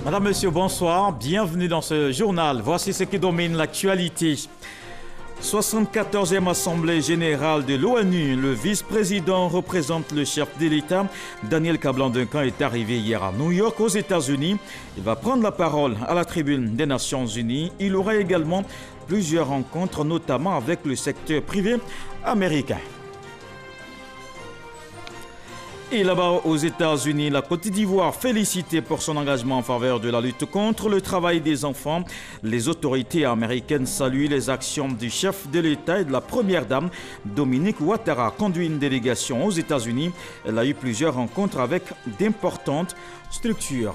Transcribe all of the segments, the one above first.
Madame, Monsieur, bonsoir. Bienvenue dans ce journal. Voici ce qui domine l'actualité. 74e Assemblée générale de l'ONU, le vice-président représente le chef de l'État. Daniel Kablan-Duncan est arrivé hier à New York, aux États-Unis. Il va prendre la parole à la tribune des Nations Unies. Il aura également plusieurs rencontres, notamment avec le secteur privé américain. Et là-bas aux États-Unis, la Côte d'Ivoire félicitée pour son engagement en faveur de la lutte contre le travail des enfants. Les autorités américaines saluent les actions du chef de l'État et de la première dame. Dominique Ouattara conduit une délégation aux États-Unis. Elle a eu plusieurs rencontres avec d'importantes structures.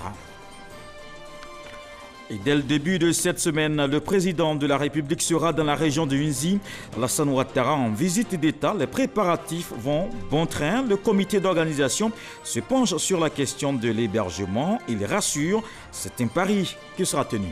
Et dès le début de cette semaine, le président de la République sera dans la région de Hunzi. Alassane Ouattara en visite d'État. Les préparatifs vont bon train. Le comité d'organisation se penche sur la question de l'hébergement. Il rassure, c'est un pari qui sera tenu.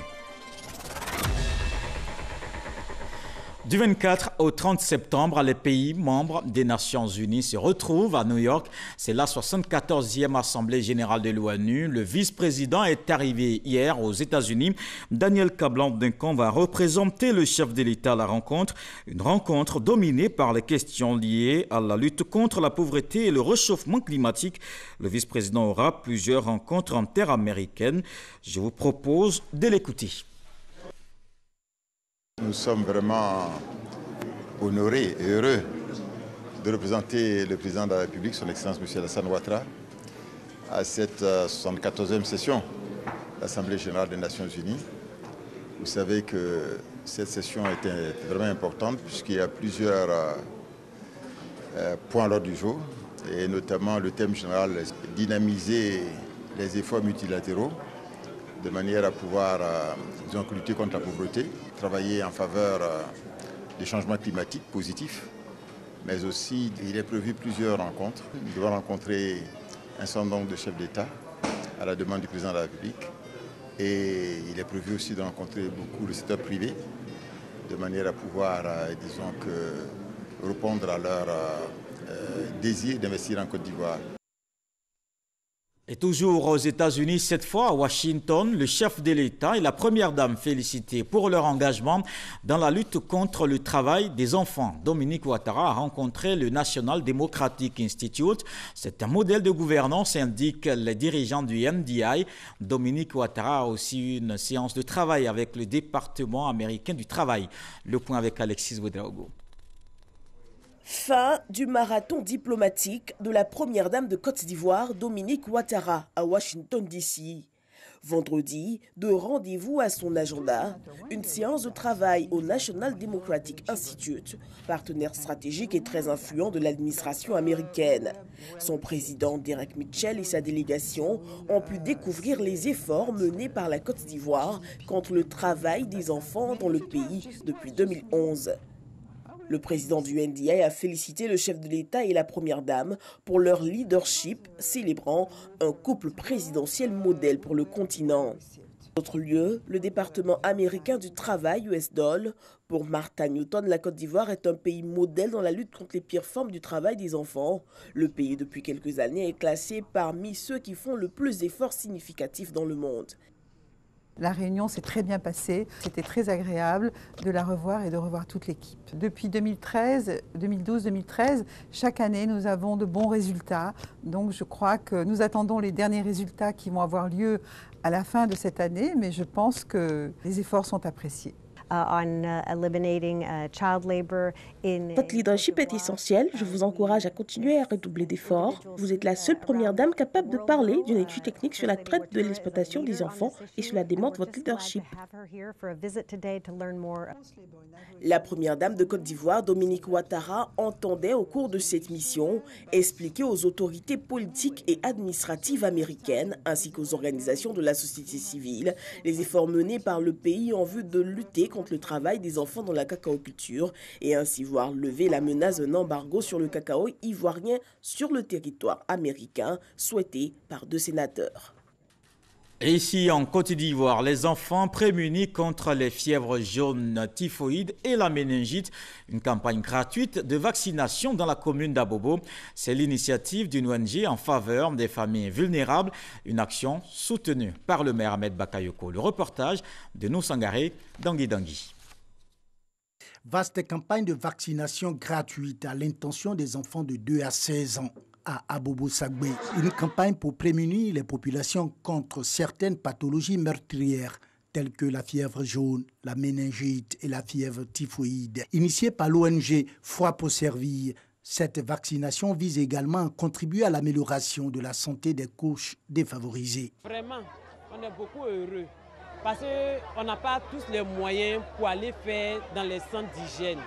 Du 24 au 30 septembre, les pays membres des Nations Unies se retrouvent à New York. C'est la 74e Assemblée générale de l'ONU. Le vice-président est arrivé hier aux États-Unis. Daniel Kablan-Duncan va représenter le chef de l'État à la rencontre. Une rencontre dominée par les questions liées à la lutte contre la pauvreté et le réchauffement climatique. Le vice-président aura plusieurs rencontres interaméricaines. Je vous propose de l'écouter. Nous sommes vraiment honorés et heureux de représenter le président de la République, son Excellence M. Alassane Ouattara, à cette 74e session de l'Assemblée générale des Nations Unies. Vous savez que cette session était vraiment importante puisqu'il y a plusieurs points à l'ordre du jour, et notamment le thème général, dynamiser les efforts multilatéraux de manière à pouvoir lutter contre la pauvreté, travailler en faveur des changements climatiques positifs, mais aussi il est prévu plusieurs rencontres. Nous devons rencontrer un certain nombre de chefs d'État à la demande du président de la République, et il est prévu aussi de rencontrer beaucoup le secteur privé de manière à pouvoir, répondre à leur désir d'investir en Côte d'Ivoire. Et toujours aux États-Unis, cette fois à Washington, le chef de l'État et la première dame félicités pour leur engagement dans la lutte contre le travail des enfants. Dominique Ouattara a rencontré le National Democratic Institute. C'est un modèle de gouvernance, indiquent les dirigeants du NDI. Dominique Ouattara a aussi eu une séance de travail avec le département américain du travail. Le point avec Alexis Ouedraogo. Fin du marathon diplomatique de la première dame de Côte d'Ivoire, Dominique Ouattara, à Washington, D.C. Vendredi, deux rendez-vous à son agenda, une séance de travail au National Democratic Institute, partenaire stratégique et très influent de l'administration américaine. Son président, Derek Mitchell, et sa délégation ont pu découvrir les efforts menés par la Côte d'Ivoire contre le travail des enfants dans le pays depuis 2011. Le président du NDI a félicité le chef de l'État et la première dame pour leur leadership, célébrant un couple présidentiel modèle pour le continent. D'autre lieu, le département américain du travail, USDOL, pour Martha Newton, la Côte d'Ivoire est un pays modèle dans la lutte contre les pires formes du travail des enfants. Le pays, depuis quelques années, est classé parmi ceux qui font le plus d'efforts significatifs dans le monde. La réunion s'est très bien passée. C'était très agréable de la revoir et de revoir toute l'équipe. Depuis 2012-2013, chaque année, nous avons de bons résultats. Donc, je crois que nous attendons les derniers résultats qui vont avoir lieu à la fin de cette année, mais je pense que les efforts sont appréciés. Votre leadership est essentiel. Je vous encourage à continuer à redoubler d'efforts. Vous êtes la seule première dame capable de parler d'une étude technique sur la traite de l'exploitation des enfants et cela démontre votre leadership. La première dame de Côte d'Ivoire, Dominique Ouattara, entendait au cours de cette mission expliquer aux autorités politiques et administratives américaines ainsi qu'aux organisations de la société civile les efforts menés par le pays en vue de lutter contre le travail des enfants dans la cacaoculture et ainsi voir lever la menace d'un embargo sur le cacao ivoirien sur le territoire américain souhaité par deux sénateurs. Et ici, en Côte d'Ivoire, les enfants prémunis contre les fièvres jaunes, typhoïdes et la méningite. Une campagne gratuite de vaccination dans la commune d'Abobo. C'est l'initiative d'une ONG en faveur des familles vulnérables. Une action soutenue par le maire Ahmed Bakayoko. Le reportage de Nousangaré Dangui. Vaste campagne de vaccination gratuite à l'intention des enfants de 2 à 16 ans. À Abobo-Sagbé, une campagne pour prémunir les populations contre certaines pathologies meurtrières telles que la fièvre jaune, la méningite et la fièvre typhoïde. Initiée par l'ONG Foi pour servir, cette vaccination vise également à contribuer à l'amélioration de la santé des couches défavorisées. Vraiment, on est beaucoup heureux parce qu'on n'a pas tous les moyens pour aller faire dans les centres d'hygiène.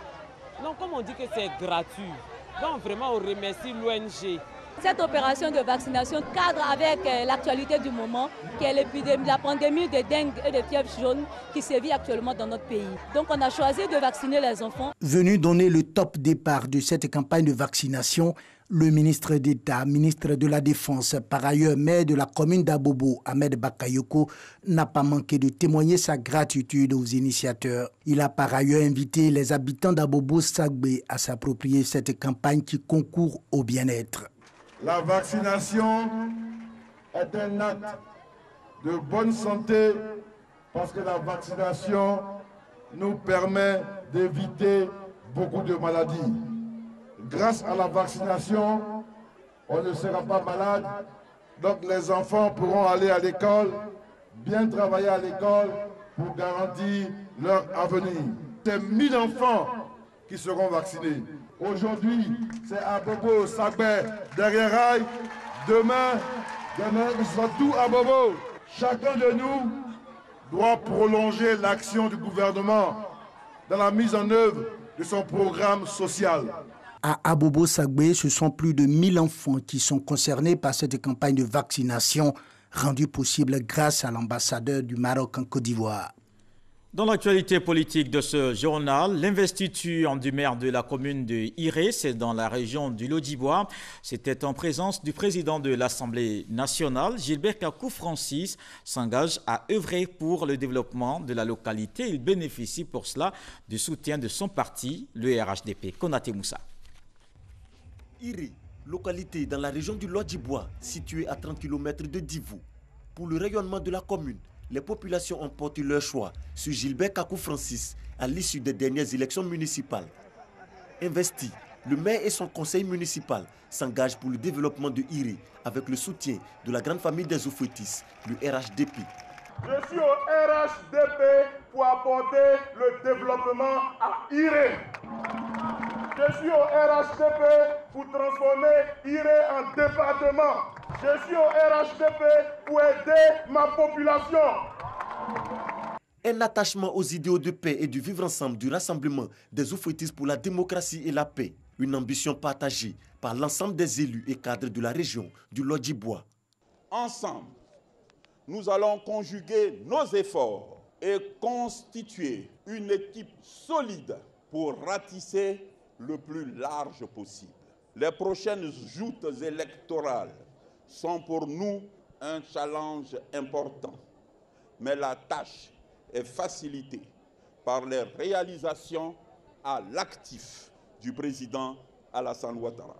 Donc comme on dit que c'est gratuit, donc vraiment on remercie l'ONG. Cette opération de vaccination cadre avec l'actualité du moment, qui est l'épidémie, la pandémie de dengue et de fièvre jaune qui sévit actuellement dans notre pays. Donc on a choisi de vacciner les enfants. Venu donner le top départ de cette campagne de vaccination, le ministre d'État, ministre de la Défense, par ailleurs maire de la commune d'Abobo, Ahmed Bakayoko, n'a pas manqué de témoigner sa gratitude aux initiateurs. Il a par ailleurs invité les habitants d'Abobo-Sagbé à s'approprier cette campagne qui concourt au bien-être. La vaccination est un acte de bonne santé parce que la vaccination nous permet d'éviter beaucoup de maladies. Grâce à la vaccination, on ne sera pas malade, donc les enfants pourront aller à l'école, bien travailler à l'école pour garantir leur avenir. C'est 1000 enfants qui seront vaccinés. Aujourd'hui, c'est Abobo, Sagbé, derrière Rail. Demain, ce sera tout Abobo. Chacun de nous doit prolonger l'action du gouvernement dans la mise en œuvre de son programme social. À Abobo-Sagbé, ce sont plus de 1000 enfants qui sont concernés par cette campagne de vaccination rendue possible grâce à l'ambassadeur du Maroc en Côte d'Ivoire. Dans l'actualité politique de ce journal, l'investiture du maire de la commune de Iré, c'est dans la région du Lodibois. C'était en présence du président de l'Assemblée nationale, Gilbert Kakou-Francis, s'engage à œuvrer pour le développement de la localité. Il bénéficie pour cela du soutien de son parti, le RHDP. Konaté Moussa. Iré, localité dans la région du Lodibois, située à 30 km de Divou. Pour le rayonnement de la commune, les populations ont porté leur choix sur Gilbert Kakou-Francis à l'issue des dernières élections municipales. Investi, le maire et son conseil municipal s'engagent pour le développement de Iré avec le soutien de la grande famille des Oufouetis, le RHDP. Je suis au RHDP pour apporter le développement à Iré. Je suis au RHDP pour transformer Iré en département. Je suis au RHDP pour aider ma population. Un attachement aux idéaux de paix et du vivre ensemble du rassemblement des Oufouetis pour la démocratie et la paix. Une ambition partagée par l'ensemble des élus et cadres de la région du Lodibois. Ensemble, nous allons conjuguer nos efforts et constituer une équipe solide pour ratisser le plus large possible. Les prochaines joutes électorales sont pour nous un challenge important, mais la tâche est facilitée par les réalisations à l'actif du président Alassane Ouattara.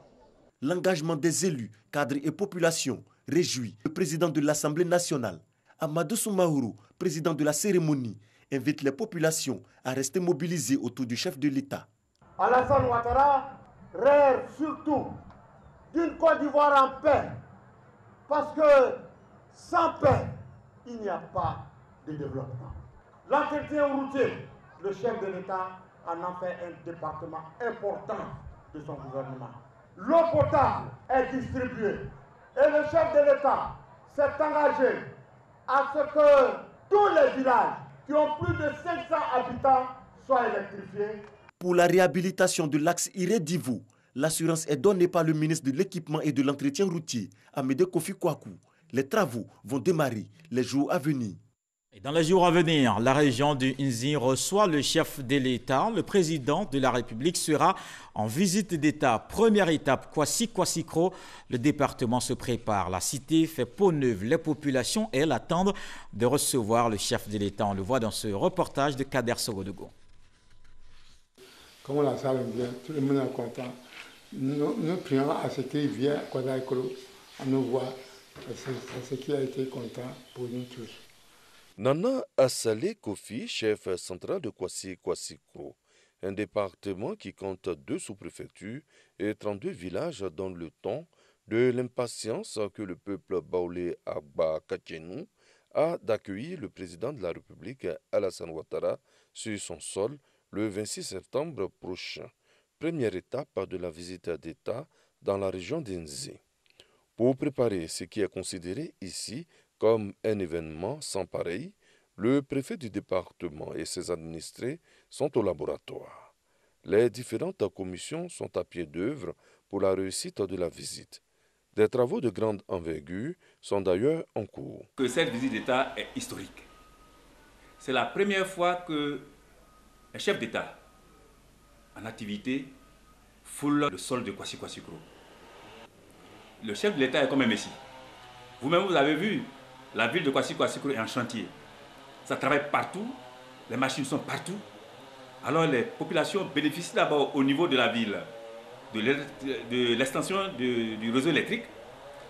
L'engagement des élus, cadres et populations réjouit le président de l'Assemblée nationale. Amadou Soumaourou, président de la cérémonie, invite les populations à rester mobilisées autour du chef de l'État. Alassane Ouattara rêve surtout d'une Côte d'Ivoire en paix. Parce que sans paix, il n'y a pas de développement. L'entretien routier, le chef de l'État en fait un département important de son gouvernement. L'eau potable est distribuée et le chef de l'État s'est engagé à ce que tous les villages qui ont plus de 500 habitants soient électrifiés. Pour la réhabilitation de l'axe Iré-Divou, l'assurance est donnée par le ministre de l'Équipement et de l'Entretien routier, Amédée Kofi Kouakou. Les travaux vont démarrer les jours à venir. Et dans les jours à venir, la région du Nzi reçoit le chef de l'État. Le président de la République sera en visite d'État. Première étape, Kwasi-Kwasi-Kro. Le département se prépare. La cité fait peau neuve. Les populations, elles, attendent de recevoir le chef de l'État. On le voit dans ce reportage de Kader Sogodogo. Comme la salle vient, tout le monde est content. Nous prions à ce qu'il vienne à Kwasi-Kwasi-Kro à nous voir. C'est ce qui a été content pour nous tous. Nana Assalé Kofi, chef central de Kwasi-Kwasi-Kro, un département qui compte 2 sous-préfectures et 32 villages dans le temps de l'impatience que le peuple baoulé Agba Kachenou a d'accueillir le président de la République Alassane Ouattara sur son sol le 26 septembre prochain, première étape de la visite d'État dans la région d'Nzi. Pour préparer ce qui est considéré ici comme un événement sans pareil, le préfet du département et ses administrés sont au laboratoire. Les différentes commissions sont à pied d'œuvre pour la réussite de la visite. Des travaux de grande envergure sont d'ailleurs en cours. Que cette visite d'État est historique. C'est la première fois que un chef d'État en activité foule le sol de Kwasi-Kwasi-Kro. Le chef de l'État est comme un messie. Vous-même, vous avez vu, la ville de Kwasi-Kwasi-Kro est en chantier. Ça travaille partout, les machines sont partout. Alors les populations bénéficient d'abord au niveau de la ville de l'extension du réseau électrique.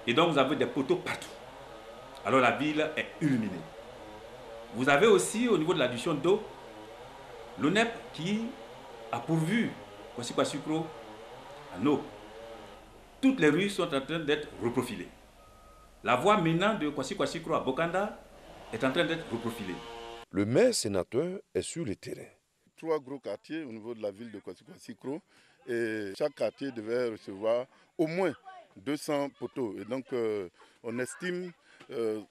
Et donc vous avez des poteaux partout. Alors la ville est illuminée. Vous avez aussi au niveau de l'adduction d'eau, l'ONEP qui a pourvu Kwasi-Kwasi-Kro en eau. Toutes les rues sont en train d'être reprofilées. La voie menant de Kwasi-Kwasi-Kro à Bokanda est en train d'être reprofilée. Le maire sénateur est sur le terrain. 3 gros quartiers au niveau de la ville de Kwasi-Kwasi-Kro et chaque quartier devait recevoir au moins 200 poteaux. Et donc on estime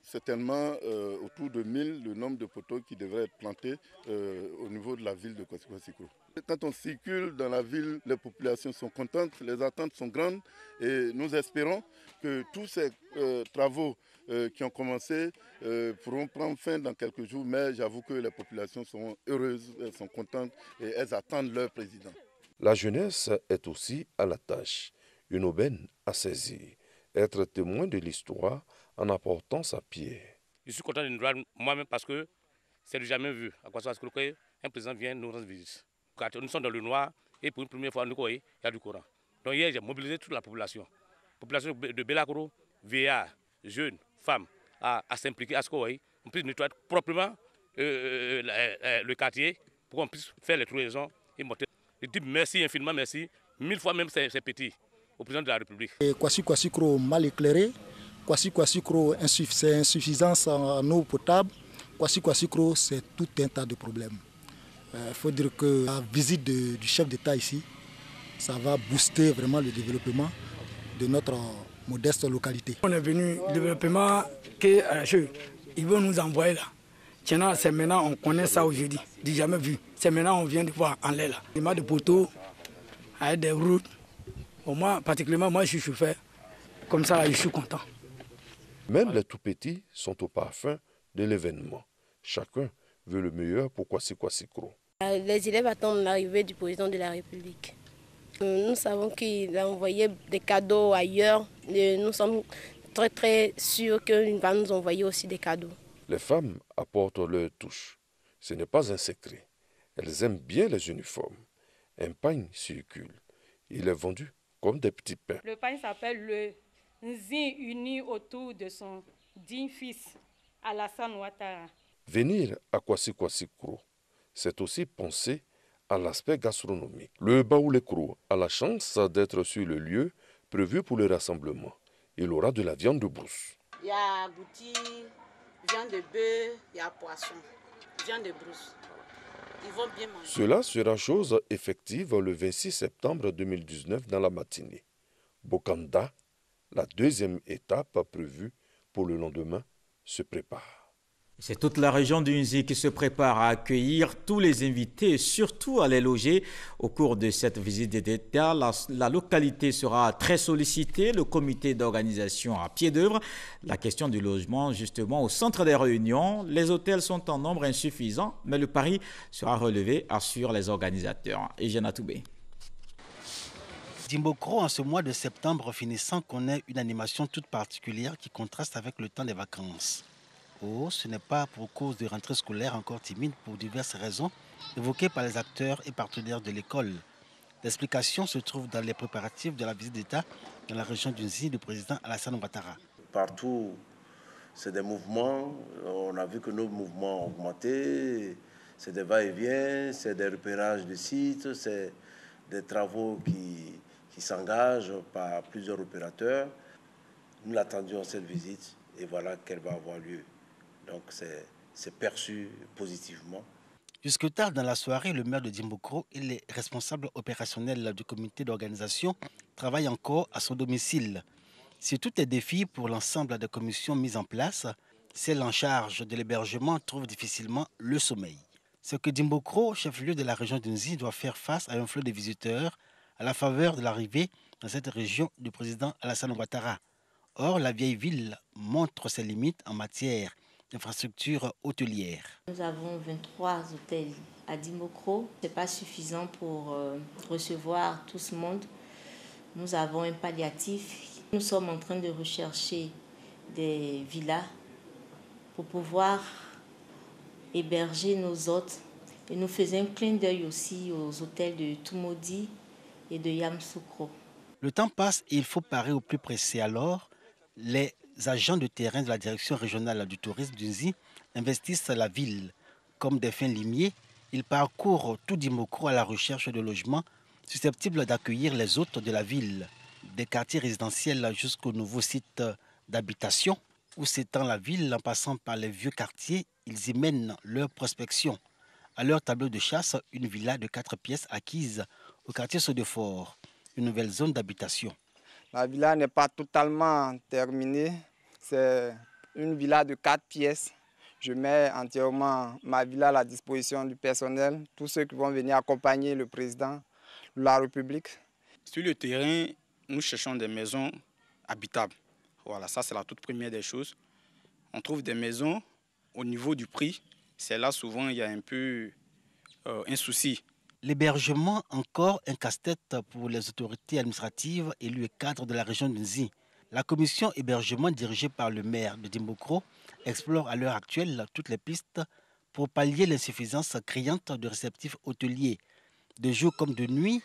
certainement autour de 1000 le nombre de poteaux qui devraient être plantés au niveau de la ville de Kwasi-Kwasi-Kro. Quand on circule dans la ville, les populations sont contentes, les attentes sont grandes et nous espérons que tous ces travaux qui ont commencé pourront prendre fin dans quelques jours, mais j'avoue que les populations sont heureuses, elles sont contentes et elles attendent leur président. La jeunesse est aussi à la tâche, une aubaine à saisir, être témoin de l'histoire en apportant sa pierre. Je suis content de nous voir moi-même parce que c'est du jamais vu. À Kwasi-Kwasi-Kro, un président vient nous rendre visite. Nous sommes dans le noir et pour une première fois, il y a du courant. Donc hier, j'ai mobilisé toute la population. Population de Belakoro, vieillards, jeunes, femmes, à s'impliquer à ce qu'on puisse nettoyer proprement le quartier pour qu'on puisse faire les trouvaisons et monter. Je dis merci infiniment, merci, 1000 fois même c'est petit au président de la République. Kwasi-Kwasi-Kro mal éclairé, Kwasi-Kwasi-Kro c'est insuffisance en eau potable, Kwasi-Kwasi-Kro c'est tout un tas de problèmes. Il faut dire que la visite du chef d'État ici, ça va booster vraiment le développement de notre modeste localité. On est venu, le développement qu'ils vont nous envoyer là. Tiens, c'est maintenant, on connaît ça aujourd'hui, j'ai jamais vu. C'est maintenant, on vient de voir en l'air là. Il y a des poteaux, avec des routes. Au moins, particulièrement, moi, je suis chauffeur. Comme ça, je suis content. Même les tout-petits sont au parfum de l'événement. Chacun veut le meilleur pour Kwasi-Kwasi-Kro. Les élèves attendent l'arrivée du président de la République. Nous savons qu'il a envoyé des cadeaux ailleurs. Et nous sommes très très sûrs qu'il va nous envoyer aussi des cadeaux. Les femmes apportent leur touche. Ce n'est pas un secret. Elles aiment bien les uniformes. Un pain circule. Il est vendu comme des petits pains. Le pain s'appelle le Nzi uni autour de son digne fils, Alassane Ouattara. Venir à Kwasi-Kwasi-Kro, c'est aussi penser à l'aspect gastronomique. Le Baoulé-Kro a la chance d'être sur le lieu prévu pour le rassemblement. Il aura de la viande de brousse. Il y a goutti, viande de bœuf, il y a poisson, viande de brousse. Ils vont bien manger. Cela sera chose effective le 26 septembre 2019 dans la matinée. Bokanda, la deuxième étape prévue pour le lendemain, se prépare. C'est toute la région d'Unzi qui se prépare à accueillir tous les invités et surtout à les loger. Au cours de cette visite d'État, la localité sera très sollicitée. Le comité d'organisation à pied d'œuvre. La question du logement, justement, au centre des réunions. Les hôtels sont en nombre insuffisant, mais le pari sera relevé, assurent les organisateurs. Eugène Toubé. Dimbokro, en ce mois de septembre finissant, connaît une animation toute particulière qui contraste avec le temps des vacances. Oh, ce n'est pas pour cause de rentrée scolaire encore timide pour diverses raisons évoquées par les acteurs et partenaires de l'école. L'explication se trouve dans les préparatifs de la visite d'État dans la région d'Unzi du président Alassane Ouattara. Partout, c'est des mouvements. On a vu que nos mouvements ont augmenté. C'est des va-et-vient, c'est des repérages de sites, c'est des travaux qui s'engagent par plusieurs opérateurs. Nous l'attendions cette visite et voilà qu'elle va avoir lieu. Donc c'est perçu positivement. Jusque tard dans la soirée, le maire de Dimbokro et les responsables opérationnels du comité d'organisation travaillent encore à son domicile. Si tout est défi pour l'ensemble des commissions mises en place, celle en charge de l'hébergement trouve difficilement le sommeil. Ce que Dimbokro, chef-lieu de la région d'Unzi, doit faire face à un flot de visiteurs à la faveur de l'arrivée dans cette région du président Alassane Ouattara. Or, la vieille ville montre ses limites en matière d'infrastructures hôtelières. Nous avons 23 hôtels à Dimbokro. Ce n'est pas suffisant pour recevoir tout ce monde. Nous avons un palliatif. Nous sommes en train de rechercher des villas pour pouvoir héberger nos hôtes. Et nous faisons un clin d'œil aussi aux hôtels de Tumodi et de Yamsoukro. Le temps passe et il faut parer au plus pressé. Alors, les agents de terrain de la direction régionale du tourisme d'Unzi investissent la ville. Comme des fins limiers, ils parcourent tout Dimbokro à la recherche de logements susceptibles d'accueillir les hôtes de la ville. Des quartiers résidentiels jusqu'aux nouveaux sites d'habitation où s'étend la ville en passant par les vieux quartiers, ils y mènent leur prospection. À leur tableau de chasse, une villa de 4 pièces acquise au quartier Sodefort, une nouvelle zone d'habitation. La villa n'est pas totalement terminée. C'est une villa de 4 pièces. Je mets entièrement ma villa à la disposition du personnel, tous ceux qui vont venir accompagner le président de la République. Sur le terrain, nous cherchons des maisons habitables. Voilà, ça c'est la toute première des choses. On trouve des maisons au niveau du prix. C'est là souvent il y a un peu un souci. L'hébergement, encore un casse-tête pour les autorités administratives élues et cadres de la région d'Unzi. La commission hébergement dirigée par le maire de Dimbokro explore à l'heure actuelle toutes les pistes pour pallier l'insuffisance criante de réceptifs hôteliers. De jour comme de nuit,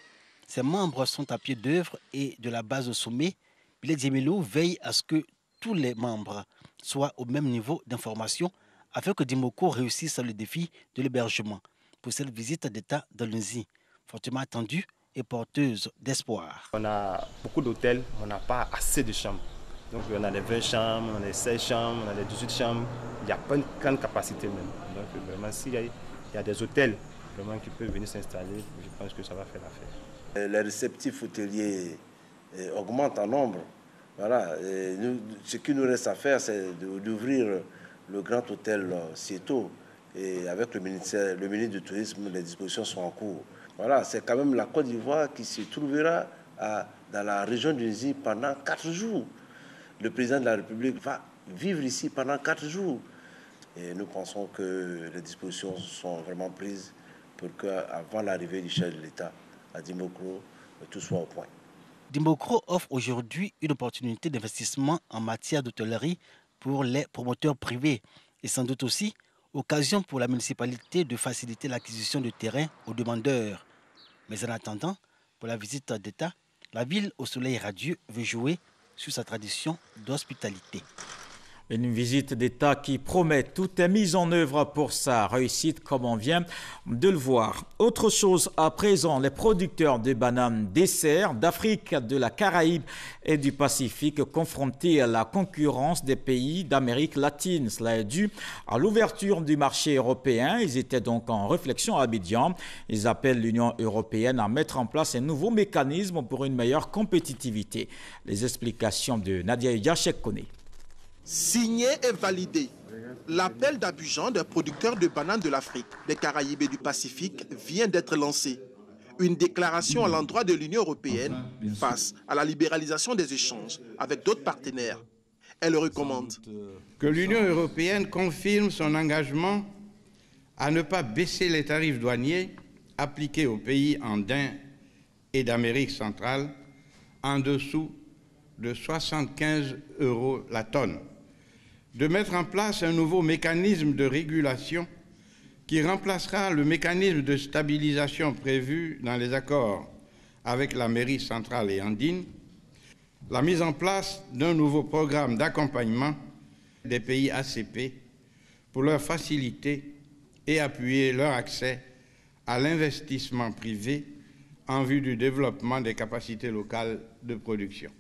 ses membres sont à pied d'œuvre et de la base au sommet. Billet Diemelo veille à ce que tous les membres soient au même niveau d'information afin que Dimbokro réussisse le défi de l'hébergement. Pour cette visite d'État dans l'Unzi, fortement attendue et porteuse d'espoir. On a beaucoup d'hôtels, on n'a pas assez de chambres. Donc on a les 20 chambres, on a les 16 chambres, on a les 18 chambres. Il n'y a pas une grande capacité même. Donc vraiment, s'il y a des hôtels vraiment qui peuvent venir s'installer, je pense que ça va faire l'affaire. Les réceptifs hôteliers augmentent en nombre. Voilà. Ce qui nous reste à faire, c'est d'ouvrir le grand hôtel Sieto. Et avec le ministre du Tourisme, les dispositions sont en cours. Voilà, c'est quand même la Côte d'Ivoire qui se trouvera dans la région d'Unzi pendant 4 jours. Le président de la République va vivre ici pendant 4 jours. Et nous pensons que les dispositions sont vraiment prises pour qu'avant l'arrivée du chef de l'État à Dimbokro, tout soit au point. Dimbokro offre aujourd'hui une opportunité d'investissement en matière d'hôtellerie pour les promoteurs privés et sans doute aussi occasion pour la municipalité de faciliter l'acquisition de terrain aux demandeurs. Mais en attendant, pour la visite d'État, la ville au soleil radieux veut jouer sur sa tradition d'hospitalité. Une visite d'État qui promet, tout est mis en œuvre pour sa réussite, comme on vient de le voir. Autre chose à présent, les producteurs de bananes dessert d'Afrique, de la Caraïbe et du Pacifique confrontés à la concurrence des pays d'Amérique latine. Cela est dû à l'ouverture du marché européen. Ils étaient donc en réflexion à Abidjan. Ils appellent l'Union européenne à mettre en place un nouveau mécanisme pour une meilleure compétitivité. Les explications de Nadia Yachek-Kone. Signé et validé. L'appel d'Abidjan des producteurs de bananes de l'Afrique, des Caraïbes et du Pacifique vient d'être lancé. Une déclaration à l'endroit de l'Union européenne face à la libéralisation des échanges avec d'autres partenaires. Elle recommande que l'Union européenne confirme son engagement à ne pas baisser les tarifs douaniers appliqués aux pays andins et d'Amérique centrale en dessous de 75 € la tonne, de mettre en place un nouveau mécanisme de régulation qui remplacera le mécanisme de stabilisation prévu dans les accords avec l'Amérique centrale et andine, la mise en place d'un nouveau programme d'accompagnement des pays ACP pour leur faciliter et appuyer leur accès à l'investissement privé en vue du développement des capacités locales de production.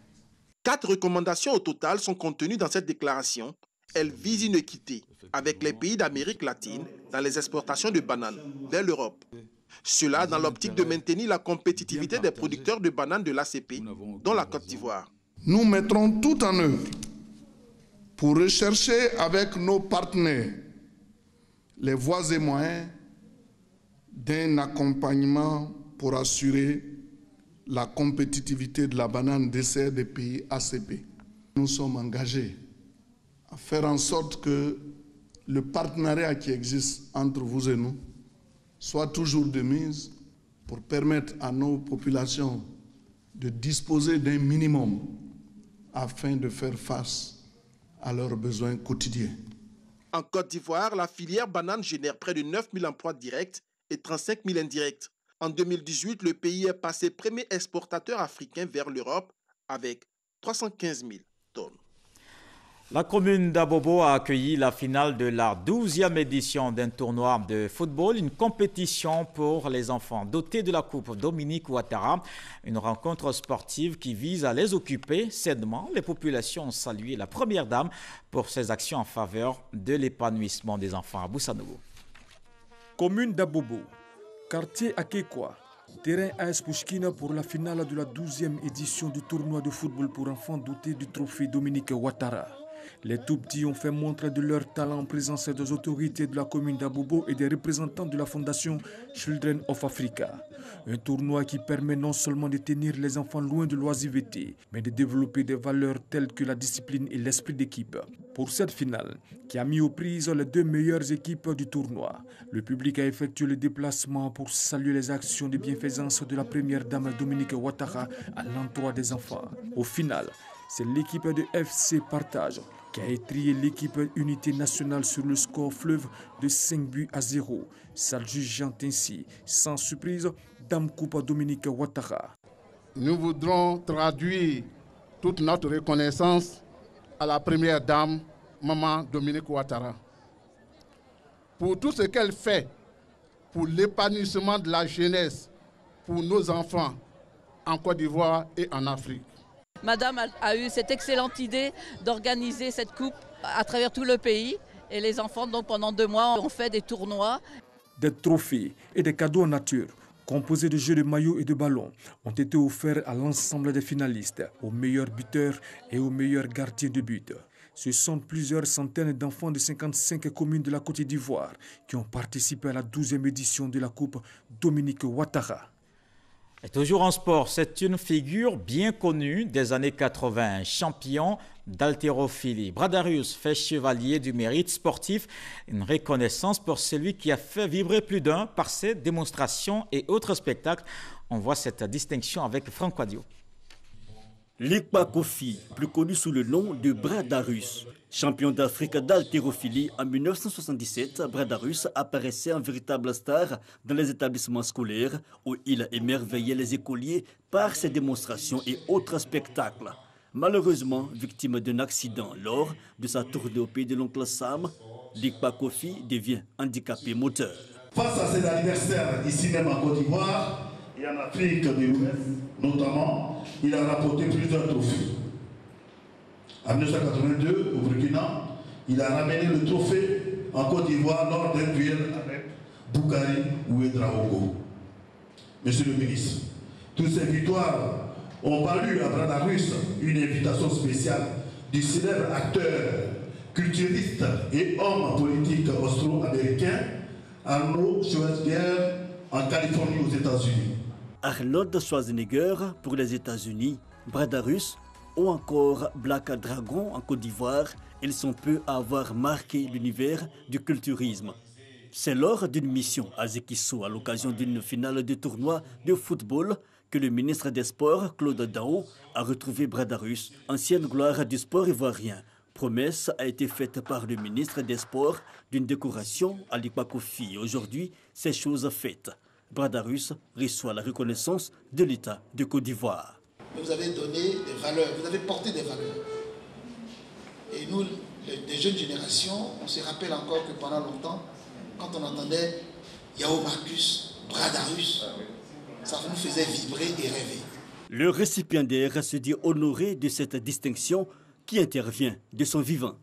4 recommandations au total sont contenues dans cette déclaration. Elle vise une équité avec les pays d'Amérique latine dans les exportations de bananes vers l'Europe. Cela dans l'optique de maintenir la compétitivité des producteurs de bananes de l'ACP, dont la Côte d'Ivoire. Nous mettrons tout en œuvre pour rechercher avec nos partenaires les voies et moyens d'un accompagnement pour assurer la compétitivité de la banane dessert des pays ACP. Nous sommes engagés à faire en sorte que le partenariat qui existe entre vous et nous soit toujours de mise pour permettre à nos populations de disposer d'un minimum afin de faire face à leurs besoins quotidiens. En Côte d'Ivoire, la filière banane génère près de 9 000 emplois directs et 35 000 indirects. En 2018, le pays est passé premier exportateur africain vers l'Europe avec 315 000 tonnes. La commune d'Abobo a accueilli la finale de la 12e édition d'un tournoi de football, une compétition pour les enfants dotés de la Coupe Dominique Ouattara, une rencontre sportive qui vise à les occuper sainement. Les populations ont salué la première dame pour ses actions en faveur de l'épanouissement des enfants à Boussanogo. Commune d'Abobo, quartier Akekwa, terrain AS Pouchkina pour la finale de la 12e édition du tournoi de football pour enfants doté du trophée Dominique Ouattara. Les tout-petits ont fait montre de leur talent en présence des autorités de la commune d'Abobo et des représentants de la fondation Children of Africa. Un tournoi qui permet non seulement de tenir les enfants loin de l'oisiveté, mais de développer des valeurs telles que la discipline et l'esprit d'équipe. Pour cette finale, qui a mis aux prises les 2 meilleures équipes du tournoi, le public a effectué le déplacement pour saluer les actions de bienfaisance de la première dame Dominique Ouattara à l'endroit des enfants. Au final, c'est l'équipe de FC Partage qui a étrié l'équipe Unité Nationale sur le score fleuve de 5-0, s'adjugeant ainsi, sans surprise, Dame Coupe Dominique Ouattara. Nous voudrons traduire toute notre reconnaissance à la première dame, Maman Dominique Ouattara, pour tout ce qu'elle fait pour l'épanouissement de la jeunesse, pour nos enfants en Côte d'Ivoire et en Afrique. Madame a eu cette excellente idée d'organiser cette coupe à travers tout le pays. Et les enfants, donc pendant 2 mois, ont fait des tournois. Des trophées et des cadeaux en nature, composés de jeux de maillots et de ballons, ont été offerts à l'ensemble des finalistes, aux meilleurs buteurs et aux meilleurs gardiens de but. Ce sont plusieurs centaines d'enfants de 55 communes de la Côte d'Ivoire qui ont participé à la 12e édition de la Coupe Dominique Ouattara. Et toujours en sport, c'est une figure bien connue des années 80, champion d'haltérophilie. Bradarius fait chevalier du mérite sportif, une reconnaissance pour celui qui a fait vibrer plus d'un par ses démonstrations et autres spectacles. On voit cette distinction avec Franck Wadio. Likpa Kofi, plus connu sous le nom de Bradarius. Champion d'Afrique d'haltérophilie en 1977, Bradarius apparaissait en véritable star dans les établissements scolaires où il émerveillait les écoliers par ses démonstrations et autres spectacles. Malheureusement, victime d'un accident lors de sa tournée au pays de l'oncle Sam, Likpa Kofi devient handicapé moteur. Face à ses adversaires ici même en Côte d'Ivoire, et en Afrique de l'Ouest notamment, il a rapporté plusieurs trophées. En 1982, au Burkina, il a ramené le trophée en Côte d'Ivoire lors d'un duel avec Boukari Ouedraogo. Monsieur le ministre, toutes ces victoires ont valu à Bradarius une invitation spéciale du célèbre acteur culturiste et homme politique austro-américain Arnold Schwarzenegger en Californie aux États-Unis. Arnold Schwarzenegger pour les États-Unis, Bradarus ou encore Black Dragon en Côte d'Ivoire, ils sont peu à avoir marqué l'univers du culturisme. C'est lors d'une mission à Zekisso à l'occasion d'une finale de tournoi de football que le ministre des Sports, Claude Dao, a retrouvé Bradarus, ancienne gloire du sport ivoirien. Promesse a été faite par le ministre des Sports d'une décoration à l'Ikpakofi. Aujourd'hui, c'est chose faite. Bradarus reçoit la reconnaissance de l'État de Côte d'Ivoire. Vous avez donné des valeurs, vous avez porté des valeurs. Et nous, les jeunes générations, on se rappelle encore que pendant longtemps, quand on entendait Yao Marcus, Bradarus, ça nous faisait vibrer et rêver. Le récipiendaire se dit honoré de cette distinction qui intervient de son vivant.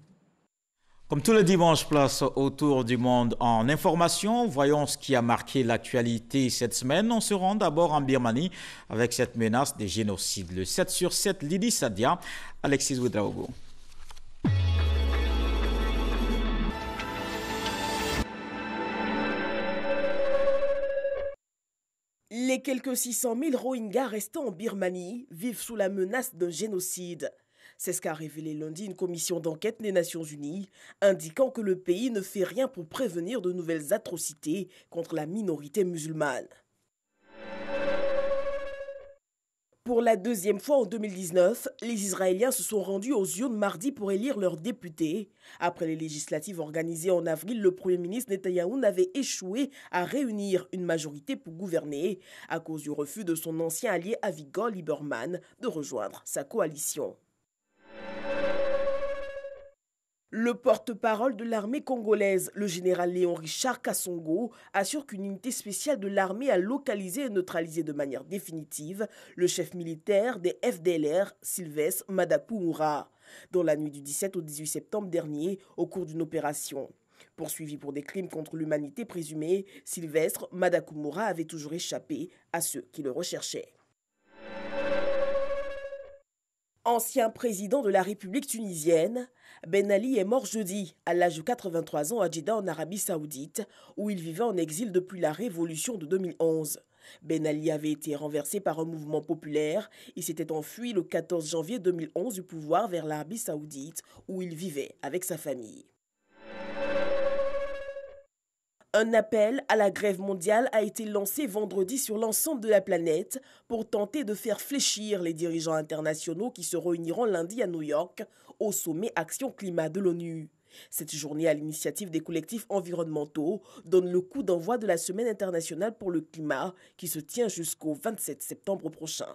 Comme tous les dimanches, place autour du monde en information. Voyons ce qui a marqué l'actualité cette semaine. On se rend d'abord en Birmanie avec cette menace de génocide. Le 7/7, Lydie Sadia, Alexis Ouedraogo. Les quelques 600 000 Rohingyas restant en Birmanie vivent sous la menace d'un génocide. C'est ce qu'a révélé lundi une commission d'enquête des Nations Unies, indiquant que le pays ne fait rien pour prévenir de nouvelles atrocités contre la minorité musulmane. Pour la deuxième fois en 2019, les Israéliens se sont rendus aux urnes mardi pour élire leurs députés. Après les législatives organisées en avril, le Premier ministre Netanyahou n'avait échoué à réunir une majorité pour gouverner à cause du refus de son ancien allié Avigdor Lieberman de rejoindre sa coalition. Le porte-parole de l'armée congolaise, le général Léon Richard Kassongo, assure qu'une unité spéciale de l'armée a localisé et neutralisé de manière définitive le chef militaire des FDLR, Sylvestre Madakoumura, dans la nuit du 17 au 18 septembre dernier au cours d'une opération. Poursuivi pour des crimes contre l'humanité présumés, Sylvestre Madakoumura avait toujours échappé à ceux qui le recherchaient. Ancien président de la République tunisienne, Ben Ali est mort jeudi à l'âge de 83 ans à Jeddah en Arabie Saoudite, où il vivait en exil depuis la révolution de 2011. Ben Ali avait été renversé par un mouvement populaire. Il s'était enfui le 14 janvier 2011 du pouvoir vers l'Arabie Saoudite, où il vivait avec sa famille. Un appel à la grève mondiale a été lancé vendredi sur l'ensemble de la planète pour tenter de faire fléchir les dirigeants internationaux qui se réuniront lundi à New York au sommet Action Climat de l'ONU. Cette journée à l'initiative des collectifs environnementaux donne le coup d'envoi de la Semaine internationale pour le climat qui se tient jusqu'au 27 septembre prochain.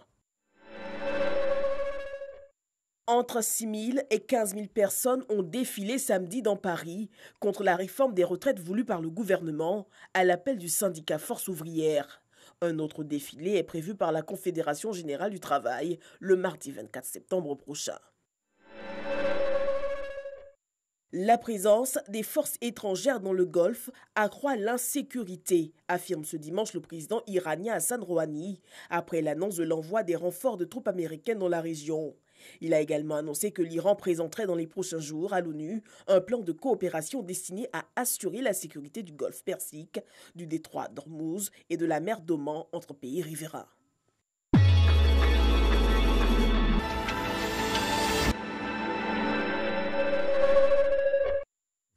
Entre 6 000 et 15 000 personnes ont défilé samedi dans Paris contre la réforme des retraites voulue par le gouvernement à l'appel du syndicat Force ouvrière. Un autre défilé est prévu par la Confédération générale du travail le mardi 24 septembre prochain. La présence des forces étrangères dans le Golfe accroît l'insécurité, affirme ce dimanche le président iranien Hassan Rouhani, après l'annonce de l'envoi des renforts de troupes américaines dans la région. Il a également annoncé que l'Iran présenterait dans les prochains jours à l'ONU un plan de coopération destiné à assurer la sécurité du Golfe Persique, du détroit d'Ormuz et de la mer d'Oman entre pays riverains.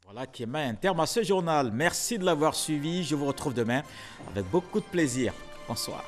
Voilà qui met un terme à ce journal. Merci de l'avoir suivi. Je vous retrouve demain avec beaucoup de plaisir. Bonsoir.